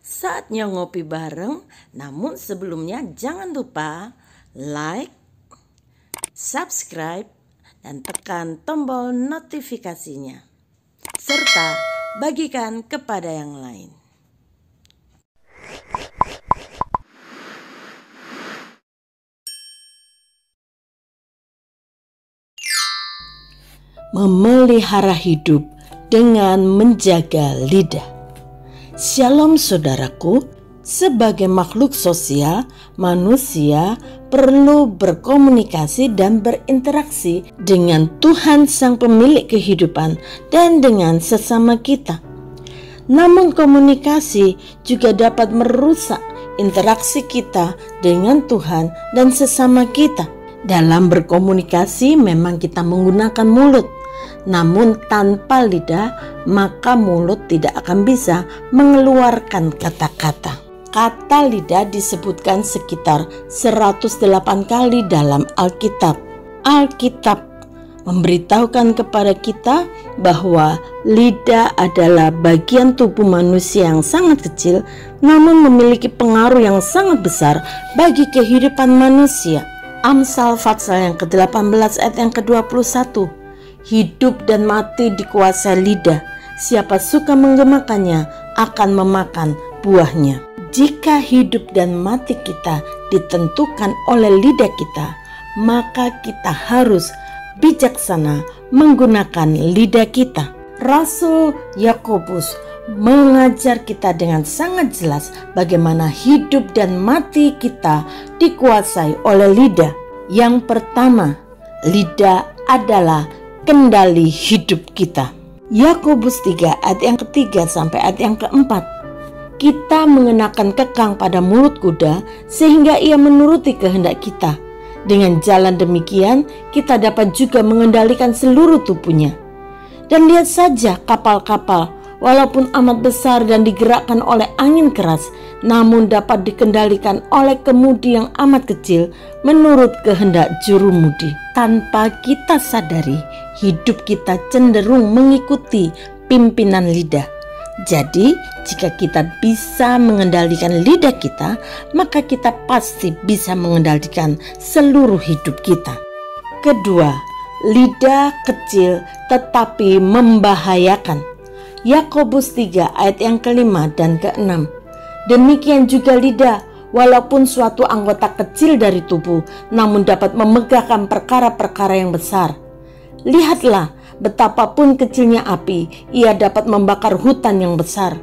Saatnya ngopi bareng, namun sebelumnya jangan lupa like, subscribe, dan tekan tombol notifikasinya. Serta bagikan kepada yang lain. Memelihara hidup dengan menjaga lidah. Shalom saudaraku, sebagai makhluk sosial, manusia perlu berkomunikasi dan berinteraksi dengan Tuhan Sang Pemilik kehidupan dan dengan sesama kita. Namun komunikasi juga dapat merusak interaksi kita dengan Tuhan dan sesama kita. Dalam berkomunikasi memang kita menggunakan mulut. Namun tanpa lidah, maka mulut tidak akan bisa mengeluarkan kata-kata. Kata lidah disebutkan sekitar 108 kali dalam Alkitab. Alkitab memberitahukan kepada kita bahwa lidah adalah bagian tubuh manusia yang sangat kecil, namun memiliki pengaruh yang sangat besar bagi kehidupan manusia. Amsal pasal yang ke-18 ayat yang ke-21. Hidup dan mati dikuasai lidah. Siapa suka menggemakannya akan memakan buahnya. Jika hidup dan mati kita ditentukan oleh lidah kita, maka kita harus bijaksana menggunakan lidah kita. Rasul Yakobus mengajar kita dengan sangat jelas bagaimana hidup dan mati kita dikuasai oleh lidah. Yang pertama, lidah adalah kendali hidup kita. Yakobus 3 ayat yang ketiga sampai ayat yang keempat. Kita mengenakan kekang pada mulut kuda sehingga ia menuruti kehendak kita. Dengan jalan demikian kita dapat juga mengendalikan seluruh tubuhnya. Dan lihat saja kapal-kapal, walaupun amat besar dan digerakkan oleh angin keras, namun dapat dikendalikan oleh kemudi yang amat kecil menurut kehendak jurumudi. Tanpa kita sadari, hidup kita cenderung mengikuti pimpinan lidah. Jadi, jika kita bisa mengendalikan lidah kita, maka kita pasti bisa mengendalikan seluruh hidup kita. Kedua, lidah kecil tetapi membahayakan. Yakobus 3 ayat yang ke-5 dan ke-6. Demikian juga lidah, walaupun suatu anggota kecil dari tubuh, namun dapat memegahkan perkara-perkara yang besar. Lihatlah, betapapun kecilnya api, ia dapat membakar hutan yang besar.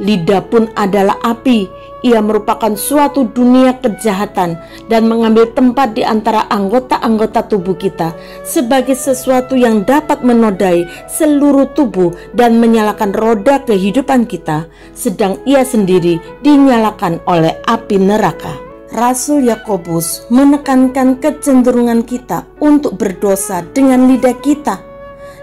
Lidah pun adalah api, ia merupakan suatu dunia kejahatan dan mengambil tempat di antara anggota-anggota tubuh kita sebagai sesuatu yang dapat menodai seluruh tubuh dan menyalakan roda kehidupan kita, sedang ia sendiri dinyalakan oleh api neraka. Rasul Yakobus menekankan kecenderungan kita untuk berdosa dengan lidah kita,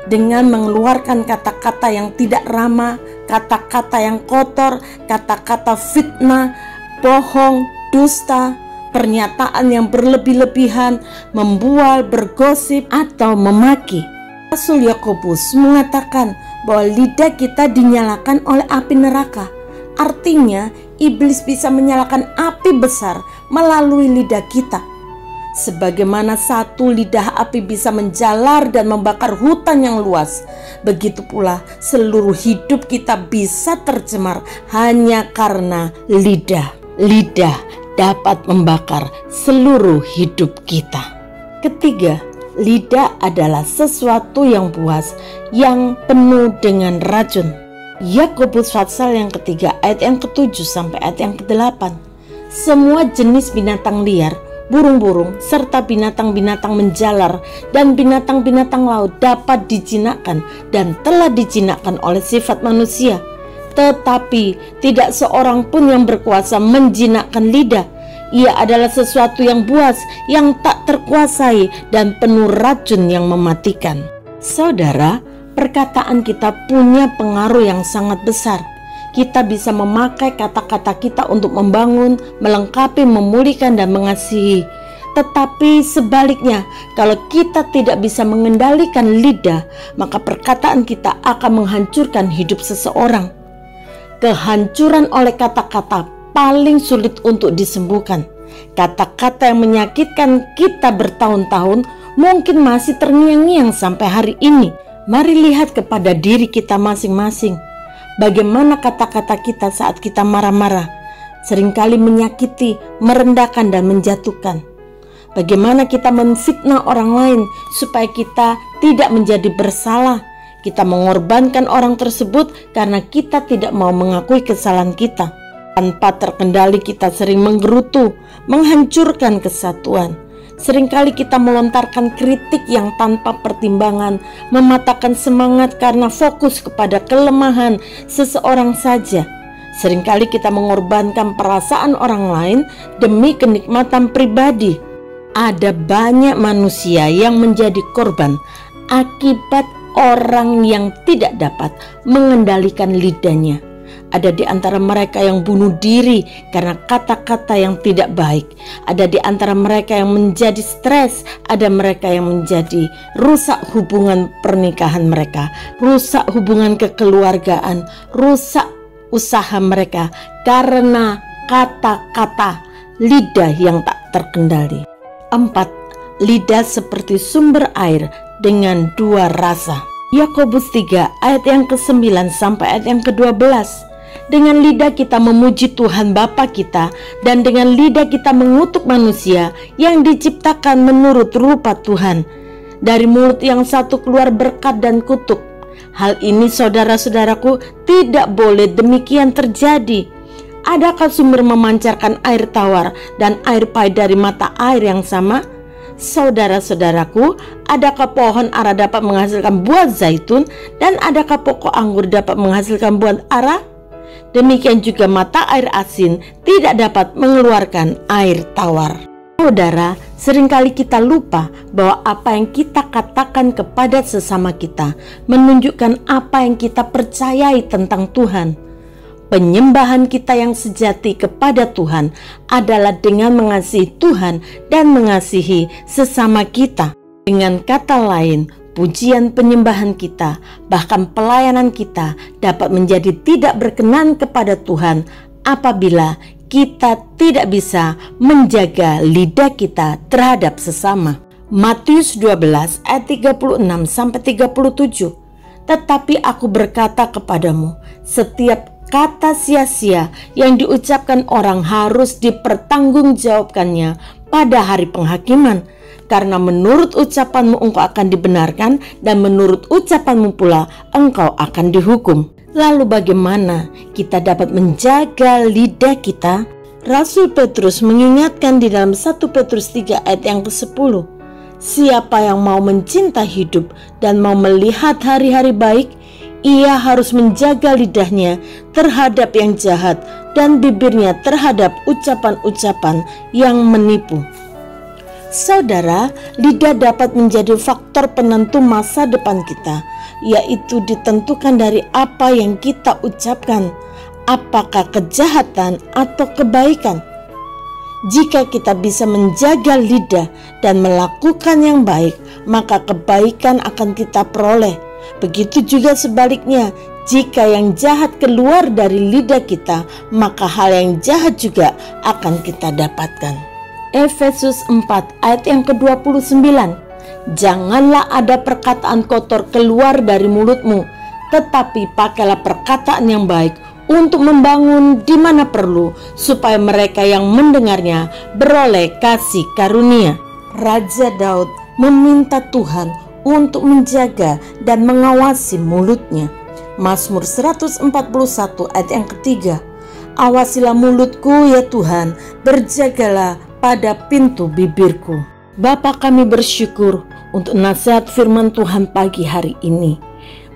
dengan mengeluarkan kata-kata yang tidak ramah, kata-kata yang kotor, kata-kata fitnah, bohong, dusta, pernyataan yang berlebih-lebihan, membual, bergosip, atau memaki. Rasul Yakobus mengatakan bahwa lidah kita dinyalakan oleh api neraka. Artinya, iblis bisa menyalakan api besar melalui lidah kita. Sebagaimana satu lidah api bisa menjalar dan membakar hutan yang luas, begitu pula seluruh hidup kita bisa tercemar hanya karena lidah. Lidah dapat membakar seluruh hidup kita. Ketiga, lidah adalah sesuatu yang buas, yang penuh dengan racun. Yakobus pasal yang ketiga ayat yang ke-7 sampai ayat yang ke-8. Semua jenis binatang liar, burung-burung, serta binatang-binatang menjalar dan binatang-binatang laut dapat dijinakkan dan telah dijinakkan oleh sifat manusia. Tetapi tidak seorang pun yang berkuasa menjinakkan lidah. Ia adalah sesuatu yang buas, yang tak terkuasai dan penuh racun yang mematikan. Saudara, perkataan kita punya pengaruh yang sangat besar. Kita bisa memakai kata-kata kita untuk membangun, melengkapi, memulihkan, dan mengasihi. Tetapi sebaliknya, kalau kita tidak bisa mengendalikan lidah, maka perkataan kita akan menghancurkan hidup seseorang. Kehancuran oleh kata-kata paling sulit untuk disembuhkan. Kata-kata yang menyakitkan kita bertahun-tahun mungkin masih terngiang-ngiang sampai hari ini. Mari lihat kepada diri kita masing-masing. Bagaimana kata-kata kita saat kita marah-marah seringkali menyakiti, merendahkan, dan menjatuhkan. Bagaimana kita memfitnah orang lain supaya kita tidak menjadi bersalah. Kita mengorbankan orang tersebut karena kita tidak mau mengakui kesalahan kita. Tanpa terkendali kita sering menggerutu, menghancurkan kesatuan. Seringkali kita melontarkan kritik yang tanpa pertimbangan, mematahkan semangat karena fokus kepada kelemahan seseorang saja. Seringkali kita mengorbankan perasaan orang lain demi kenikmatan pribadi. Ada banyak manusia yang menjadi korban akibat orang yang tidak dapat mengendalikan lidahnya. Ada di antara mereka yang bunuh diri karena kata-kata yang tidak baik. Ada di antara mereka yang menjadi stres. Ada mereka yang menjadi rusak hubungan pernikahan mereka, rusak hubungan kekeluargaan, rusak usaha mereka karena kata-kata lidah yang tak terkendali. 4. Lidah seperti sumber air dengan dua rasa. Yakobus 3 ayat yang ke-9 sampai ayat yang ke-12. Dengan lidah kita memuji Tuhan Bapa kita, dan dengan lidah kita mengutuk manusia yang diciptakan menurut rupa Tuhan. Dari mulut yang satu keluar berkat dan kutuk. Hal ini saudara-saudaraku tidak boleh demikian terjadi. Adakah sumber memancarkan air tawar dan air pahit dari mata air yang sama? Saudara-saudaraku, adakah pohon ara dapat menghasilkan buah zaitun dan adakah pokok anggur dapat menghasilkan buah ara? Demikian juga mata air asin tidak dapat mengeluarkan air tawar. Saudara, seringkali kita lupa bahwa apa yang kita katakan kepada sesama kita menunjukkan apa yang kita percayai tentang Tuhan. Penyembahan kita yang sejati kepada Tuhan adalah dengan mengasihi Tuhan dan mengasihi sesama kita. Dengan kata lain, pujian penyembahan kita, bahkan pelayanan kita dapat menjadi tidak berkenan kepada Tuhan apabila kita tidak bisa menjaga lidah kita terhadap sesama. Matius 12 ayat 36 sampai 37. Tetapi aku berkata kepadamu, setiap kata sia-sia yang diucapkan orang harus dipertanggungjawabkannya pada hari penghakiman. Karena menurut ucapanmu engkau akan dibenarkan, dan menurut ucapanmu pula engkau akan dihukum. Lalu bagaimana kita dapat menjaga lidah kita? Rasul Petrus mengingatkan di dalam 1 Petrus 3 ayat yang ke-10. Siapa yang mau mencintai hidup dan mau melihat hari-hari baik, ia harus menjaga lidahnya terhadap yang jahat dan bibirnya terhadap ucapan-ucapan yang menipu. Saudara, lidah dapat menjadi faktor penentu masa depan kita, yaitu ditentukan dari apa yang kita ucapkan, apakah kejahatan atau kebaikan. Jika kita bisa menjaga lidah dan melakukan yang baik, maka kebaikan akan kita peroleh. Begitu juga sebaliknya, jika yang jahat keluar dari lidah kita, maka hal yang jahat juga akan kita dapatkan. Efesus 4 ayat yang ke-29. Janganlah ada perkataan kotor keluar dari mulutmu, tetapi pakailah perkataan yang baik untuk membangun di mana perlu, supaya mereka yang mendengarnya beroleh kasih karunia. Raja Daud meminta Tuhan untuk menjaga dan mengawasi mulutnya. Mazmur 141 ayat yang ketiga. Awasilah mulutku ya Tuhan, berjagalah pada pintu bibirku. Bapa, kami bersyukur untuk nasihat firman Tuhan pagi hari ini.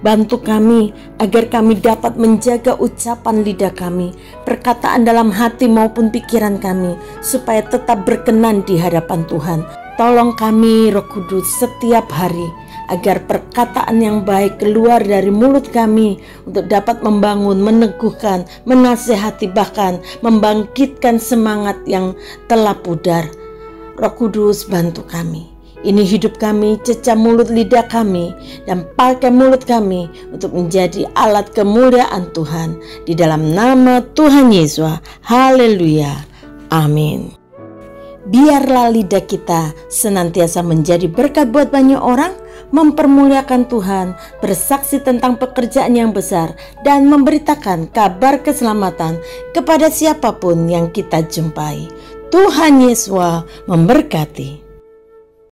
Bantu kami agar kami dapat menjaga ucapan lidah kami, perkataan dalam hati maupun pikiran kami, supaya tetap berkenan di hadapan Tuhan. Tolong kami, Roh Kudus, setiap hari agar perkataan yang baik keluar dari mulut kami untuk dapat membangun, meneguhkan, menasehati, bahkan membangkitkan semangat yang telah pudar. Roh Kudus, bantu kami. Ini hidup kami, cecah mulut lidah kami, dan pakai mulut kami untuk menjadi alat kemuliaan Tuhan. Di dalam nama Tuhan Yesus, haleluya, amin. Biarlah lidah kita senantiasa menjadi berkat buat banyak orang, mempermuliakan Tuhan, bersaksi tentang pekerjaan yang besar, dan memberitakan kabar keselamatan kepada siapapun yang kita jumpai. Tuhan Yesus memberkati.